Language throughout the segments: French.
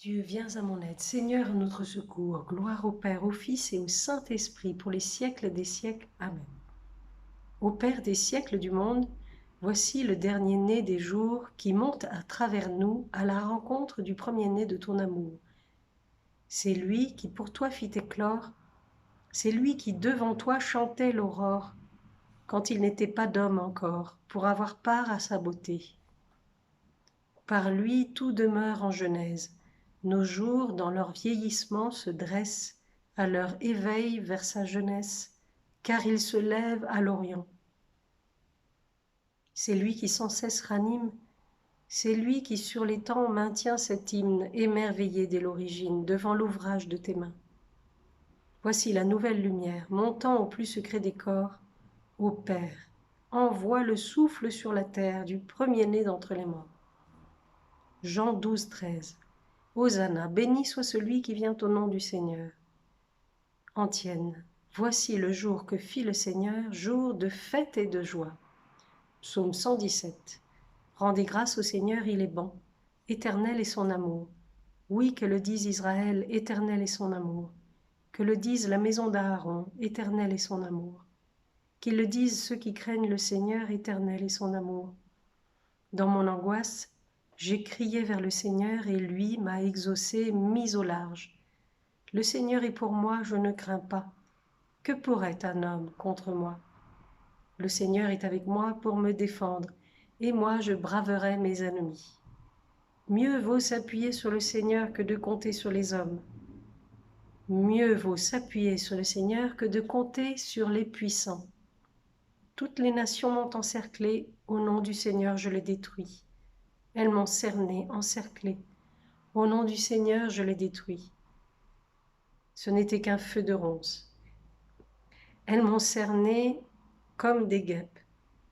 Dieu, viens à mon aide. Seigneur, à notre secours. Gloire au Père, au Fils et au Saint-Esprit, pour les siècles des siècles. Amen. Ô Père des siècles du monde, voici le dernier-né des jours qui monte à travers nous à la rencontre du premier-né de ton amour. C'est lui qui pour toi fit éclore, c'est lui qui devant toi chantait l'aurore, quand il n'était pas d'homme encore, pour avoir part à sa beauté. Par lui tout demeure en genèse. Nos jours dans leur vieillissement se dressent à leur éveil vers sa jeunesse, car il se lève à l'Orient. C'est lui qui sans cesse ranime, c'est lui qui sur les temps maintient cet hymne émerveillé dès l'origine, devant l'ouvrage de tes mains. Voici la nouvelle lumière, montant au plus secret des corps. Ô Père, envoie le souffle sur la terre du premier-né d'entre les morts. Jean 12, 13. Hosanna, béni soit celui qui vient au nom du Seigneur. Antienne, voici le jour que fit le Seigneur, jour de fête et de joie. Psaume 117. Rendez grâce au Seigneur, il est bon. Éternel est son amour. Oui, que le dise Israël, éternel est son amour. Que le dise la maison d'Aaron, éternel est son amour. Qu'ils le disent ceux qui craignent le Seigneur, éternel est son amour. Dans mon angoisse, j'ai crié vers le Seigneur et lui m'a exaucé, mis au large. Le Seigneur est pour moi, je ne crains pas. Que pourrait un homme contre moi? Le Seigneur est avec moi pour me défendre, et moi je braverai mes ennemis. Mieux vaut s'appuyer sur le Seigneur que de compter sur les hommes. Mieux vaut s'appuyer sur le Seigneur que de compter sur les puissants. Toutes les nations m'ont encerclé, au nom du Seigneur je les détruis. Elles m'ont cerné, encerclé. Au nom du Seigneur je les détruis. Ce n'était qu'un feu de ronces. Elles m'ont cerné comme des guêpes.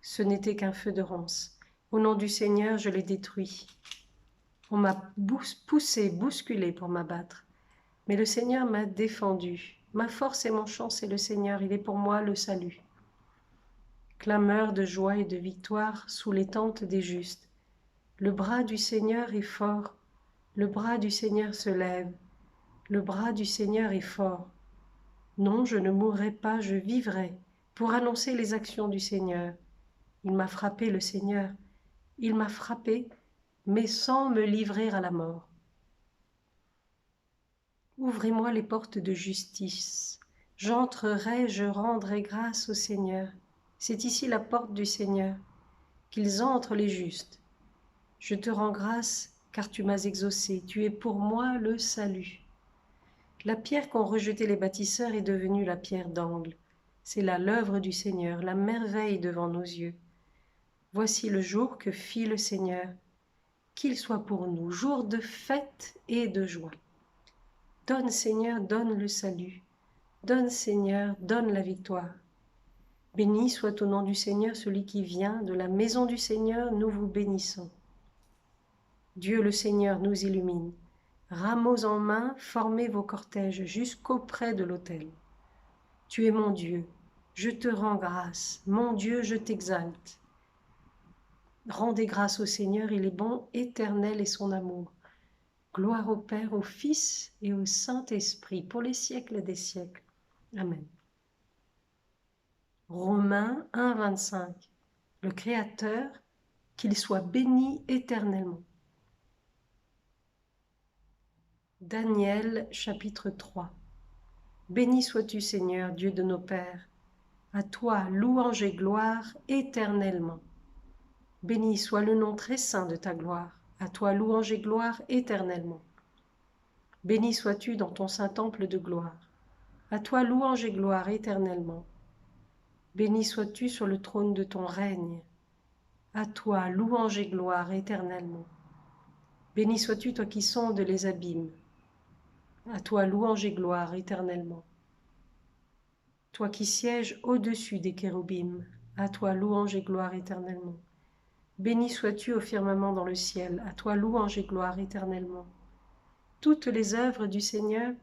Ce n'était qu'un feu de ronces. Au nom du Seigneur, je les détruis. On m'a poussé, bousculé pour m'abattre. Mais le Seigneur m'a défendu. Ma force et mon chant, c'est le Seigneur. Il est pour moi le salut. Clameur de joie et de victoire sous les tentes des justes. Le bras du Seigneur est fort. Le bras du Seigneur se lève. Le bras du Seigneur est fort. Non, je ne mourrai pas, je vivrai pour annoncer les actions du Seigneur. Il m'a frappé, le Seigneur. Il m'a frappé, mais sans me livrer à la mort. Ouvrez-moi les portes de justice. J'entrerai, je rendrai grâce au Seigneur. C'est ici la porte du Seigneur. Qu'ils entrent les justes. Je te rends grâce, car tu m'as exaucé. Tu es pour moi le salut. La pierre qu'ont rejetée les bâtisseurs est devenue la pierre d'angle. C'est là l'œuvre du Seigneur, la merveille devant nos yeux. Voici le jour que fit le Seigneur. Qu'il soit pour nous jour de fête et de joie. Donne Seigneur, donne le salut. Donne Seigneur, donne la victoire. Béni soit au nom du Seigneur celui qui vient, de la maison du Seigneur nous vous bénissons. Dieu le Seigneur nous illumine. Rameaux en main, formez vos cortèges jusqu'auprès de l'autel. Tu es mon Dieu, je te rends grâce. Mon Dieu, je t'exalte. Rendez grâce au Seigneur, il est bon, éternel est son amour. Gloire au Père, au Fils et au Saint-Esprit, pour les siècles des siècles. Amen. Romains 1, 25. Le Créateur, qu'il soit béni éternellement. Daniel, chapitre 3. Béni sois-tu, Seigneur, Dieu de nos pères. À toi, louange et gloire éternellement. Béni soit le nom très saint de ta gloire. À toi, louange et gloire éternellement. Béni sois-tu dans ton saint temple de gloire. À toi, louange et gloire éternellement. Béni sois-tu sur le trône de ton règne. À toi, louange et gloire éternellement. Béni sois-tu, toi qui sondes les abîmes. À toi, louange et gloire éternellement. Toi qui sièges au-dessus des kéroubim. À toi, louange et gloire éternellement. Béni sois-tu au firmament dans le ciel. À toi, louange et gloire éternellement. Toutes les œuvres du Seigneur,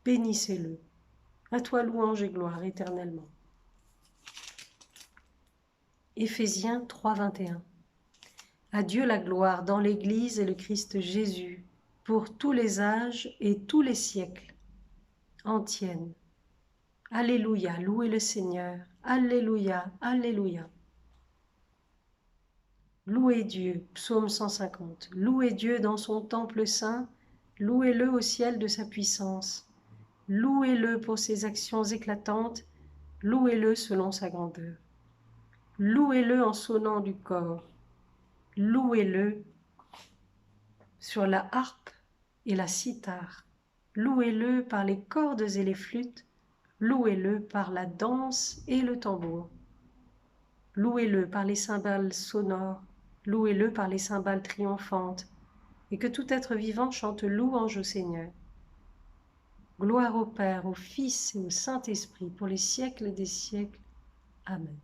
bénissez-le. À toi, louange et gloire éternellement. Éphésiens 3, 21. À Dieu la gloire dans l'Église et le Christ Jésus, pour tous les âges et tous les siècles, en tiennent. Alléluia, louez le Seigneur. Alléluia, alléluia. Louez Dieu, psaume 150. Louez Dieu dans son temple saint, louez-le au ciel de sa puissance. Louez-le pour ses actions éclatantes, louez-le selon sa grandeur. Louez-le en sonnant du corps, louez-le sur la harpe et la cithare, louez-le par les cordes et les flûtes, louez-le par la danse et le tambour. Louez-le par les cymbales sonores, louez-le par les cymbales triomphantes, et que tout être vivant chante louange au Seigneur. Gloire au Père, au Fils et au Saint-Esprit, pour les siècles des siècles. Amen.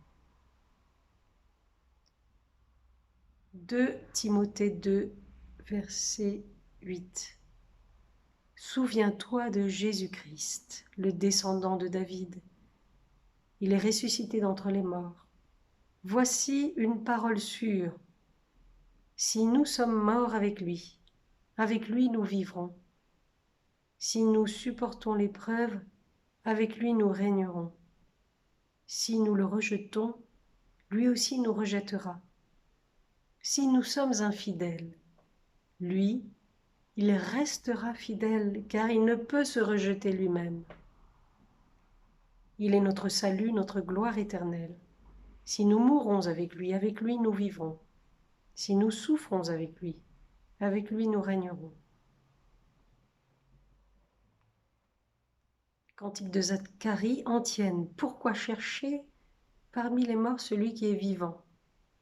2 Timothée 2, verset 8. Souviens-toi de Jésus-Christ, le descendant de David. Il est ressuscité d'entre les morts. Voici une parole sûre. Si nous sommes morts avec lui nous vivrons. Si nous supportons l'épreuve, avec lui nous régnerons. Si nous le rejetons, lui aussi nous rejettera. Si nous sommes infidèles, lui, il restera fidèle, car il ne peut se rejeter lui-même. Il est notre salut, notre gloire éternelle. Si nous mourons avec lui nous vivrons. Si nous souffrons avec lui nous régnerons. Cantique de Zacharie, antienne. Pourquoi chercher parmi les morts celui qui est vivant?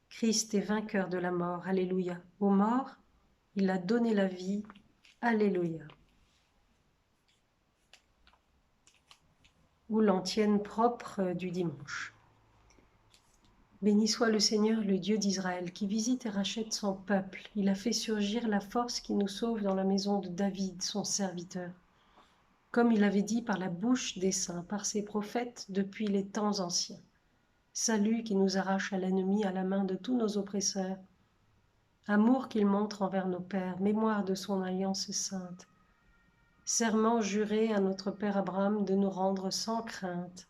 Christ est vainqueur de la mort. Alléluia. Aux morts, il a donné la vie. Alléluia. Ou l'antienne propre du dimanche. Béni soit le Seigneur, le Dieu d'Israël, qui visite et rachète son peuple. Il a fait surgir la force qui nous sauve dans la maison de David, son serviteur. Comme il avait dit par la bouche des saints, par ses prophètes depuis les temps anciens. Salut qui nous arrache à l'ennemi, à la main de tous nos oppresseurs. Amour qu'il montre envers nos pères, mémoire de son alliance sainte. Serment juré à notre père Abraham de nous rendre sans crainte,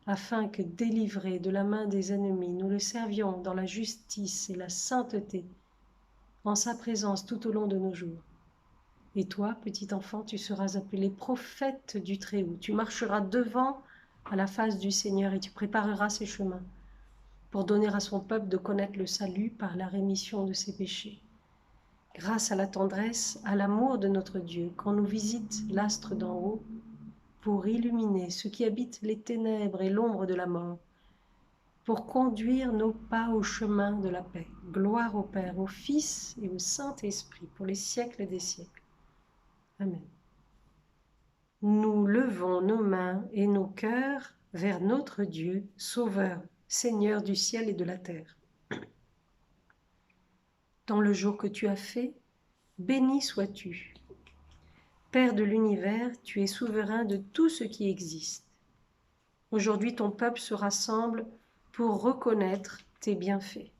afin que, délivrés de la main des ennemis, nous le servions dans la justice et la sainteté, en sa présence tout au long de nos jours. Et toi, petit enfant, tu seras appelé prophète du Très-Haut. Tu marcheras devant à la face du Seigneur et tu prépareras ses chemins pour donner à son peuple de connaître le salut par la rémission de ses péchés. Grâce à la tendresse, à l'amour de notre Dieu, quand nous visite l'astre d'en haut, pour illuminer ceux qui habitent les ténèbres et l'ombre de la mort, pour conduire nos pas au chemin de la paix. Gloire au Père, au Fils et au Saint-Esprit, pour les siècles des siècles. Amen. Nous levons nos mains et nos cœurs vers notre Dieu, Sauveur, Seigneur du ciel et de la terre. Dans le jour que tu as fait, béni sois-tu. Père de l'univers, tu es souverain de tout ce qui existe. Aujourd'hui, ton peuple se rassemble pour reconnaître tes bienfaits.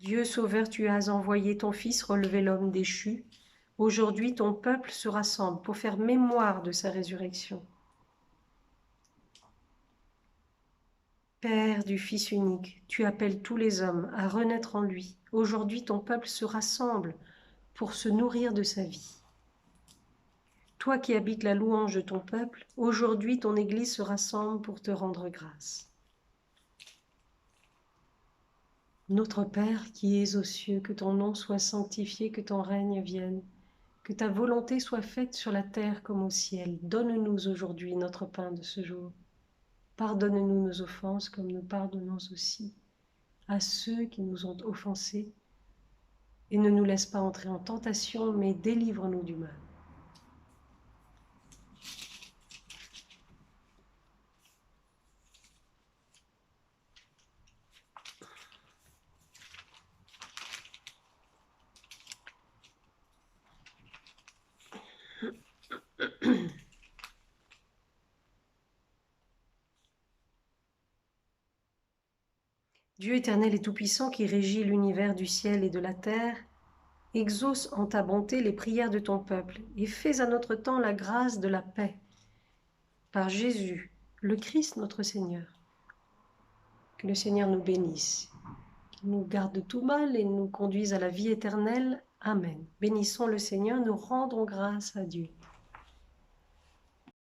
Dieu Sauveur, tu as envoyé ton Fils relever l'homme déchu. Aujourd'hui, ton peuple se rassemble pour faire mémoire de sa résurrection. Père du Fils unique, tu appelles tous les hommes à renaître en lui. Aujourd'hui, ton peuple se rassemble pour se nourrir de sa vie. Toi qui habites la louange de ton peuple, aujourd'hui ton Église se rassemble pour te rendre grâce. Notre Père qui es aux cieux, que ton nom soit sanctifié, que ton règne vienne, que ta volonté soit faite sur la terre comme au ciel. Donne-nous aujourd'hui notre pain de ce jour. Pardonne-nous nos offenses comme nous pardonnons aussi à ceux qui nous ont offensés. Et ne nous laisse pas entrer en tentation, mais délivre-nous du mal. Dieu éternel et tout-puissant qui régit l'univers du ciel et de la terre, exauce en ta bonté les prières de ton peuple et fais à notre temps la grâce de la paix. Par Jésus, le Christ notre Seigneur. Que le Seigneur nous bénisse, qu'il nous garde de tout mal et nous conduise à la vie éternelle. Amen. Bénissons le Seigneur, nous rendons grâce à Dieu.